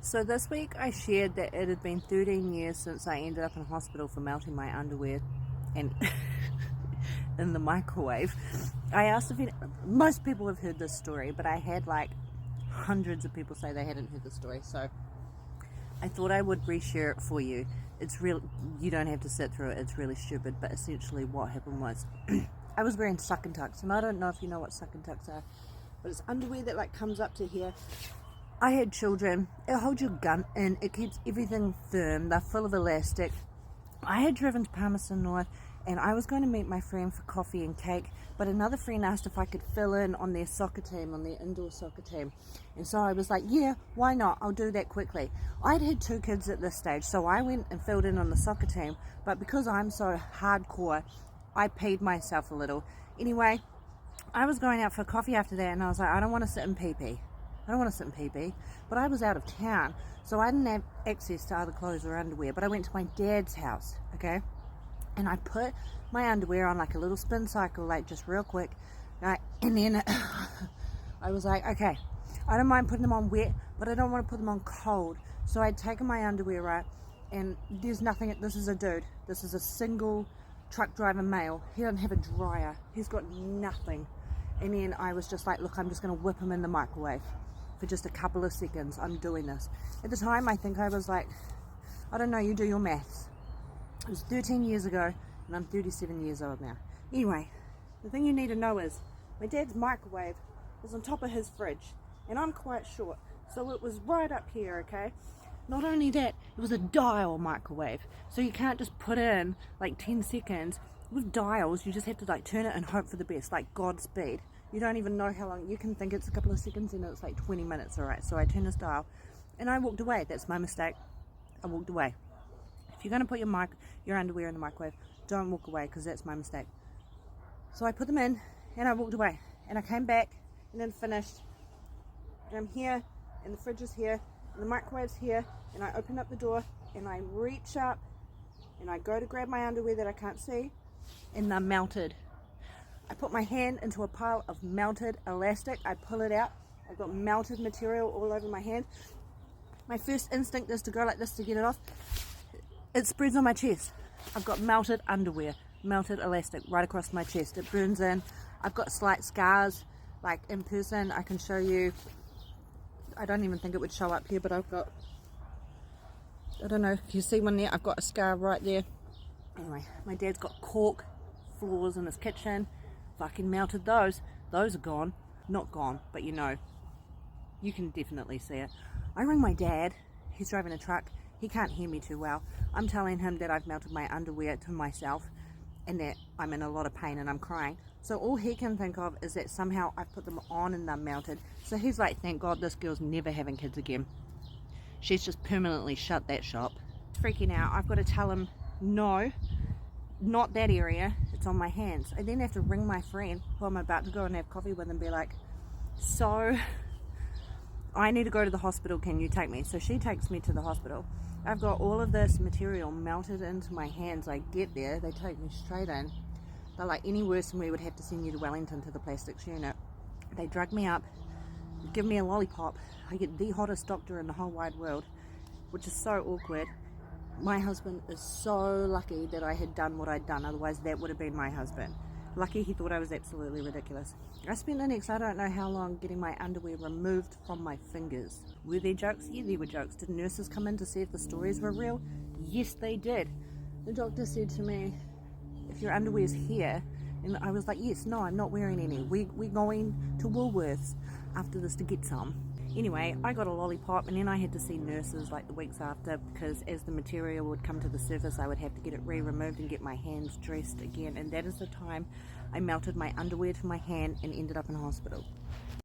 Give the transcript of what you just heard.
So this week I shared that it had been 13 years since I ended up in hospital for melting my underwear and in the microwave. I asked if most people have heard this story, but I had like hundreds of people say they hadn't heard the story, so I thought I would reshare it for you. It's real, you don't have to sit through it, it's really stupid, but essentially what happened was I was wearing suck and tucks, and I don't know if you know what suck and tucks are, but it's underwear that like comes up to here. I had children, it holds your gun in, it keeps everything firm, they're full of elastic. I had driven to Palmerston North and I was going to meet my friend for coffee and cake, but another friend asked if I could fill in on their soccer team, on their indoor soccer team. And so I was like, yeah, why not? I'll do that quickly. I'd had 2 kids at this stage, so I went and filled in on the soccer team, but because I'm so hardcore, I peed myself a little. Anyway, I was going out for coffee after that and I was like, I don't want to sit in pee-pee. I don't want to sit in pee-pee, but I was out of town, so I didn't have access to other clothes or underwear, but I went to my dad's house, okay? And I put my underwear on like a little spin cycle, like just real quick, right? And then I was like, okay, I don't mind putting them on wet, but I don't want to put them on cold. So I'd taken my underwear, right? And there's nothing, this is a dude. This is a single truck driver male. He doesn't have a dryer. He's got nothing. And then I was just like, look, I'm just going to whip him in the microwave for just a couple of seconds. I'm doing this. At the time, I think I was like, I don't know, you do your maths. It was 13 years ago, and I'm 37 years old now. Anyway, the thing you need to know is, my dad's microwave was on top of his fridge, and I'm quite short, so it was right up here, okay? Not only that, it was a dial microwave, so you can't just put in like 10 seconds. With dials, you just have to like turn it and hope for the best, like Godspeed. You don't even know how long, you can think it's a couple of seconds and it's like 20 minutes, alright? So I turned this dial, and I walked away. That's my mistake. I walked away. If you're going to put your underwear in the microwave, don't walk away, because that's my mistake. So I put them in and I walked away, and I came back and then finished, and I'm here and the fridge is here and the microwave's here, and I open up the door and I reach up and I go to grab my underwear that I can't see, and they're melted. I put my hand into a pile of melted elastic, I pull it out, I've got melted material all over my hand. My first instinct is to go like this to get it off. It spreads on my chest. I've got melted underwear, melted elastic right across my chest. It burns in. I've got slight scars, like in person. I can show you. I don't even think it would show up here, but I've got, I don't know if you see one there. I've got a scar right there. Anyway, my dad's got cork floors in his kitchen. Fucking melted those. Those are gone. Not gone, but you know, you can definitely see it. I ring my dad. He's driving a truck. He can't hear me too well. I'm telling him that I've melted my underwear to myself and that I'm in a lot of pain and I'm crying. So all he can think of is that somehow I've put them on and they're melted. So he's like, thank God this girl's never having kids again. She's just permanently shut that shop. Freaking out. I've got to tell him, no, not that area. It's on my hands. I then have to ring my friend who I'm about to go and have coffee with and be like, so I need to go to the hospital, can you take me? So she takes me to the hospital. I've got all of this material melted into my hands. I get there, they take me straight in. They're like, any worse than we would have to send you to Wellington to the plastics unit. They drug me up, give me a lollipop. I get the hottest doctor in the whole wide world, which is so awkward. My husband is so lucky that I had done what I'd done, otherwise that would have been my husband. Lucky he thought I was absolutely ridiculous. I spent the next I don't know how long getting my underwear removed from my fingers. Were there jokes? Yeah, there were jokes. Did nurses come in to see if the stories were real? Yes, they did. The doctor said to me, if your underwear's here, and I was like, yes, no, I'm not wearing any. We're going to Woolworths after this to get some. Anyway, I got a lollipop, and then I had to see nurses like the weeks after, because as the material would come to the surface, I would have to get it re-removed and get my hands dressed again, and that is the time I melted my underwear to my hand and ended up in hospital.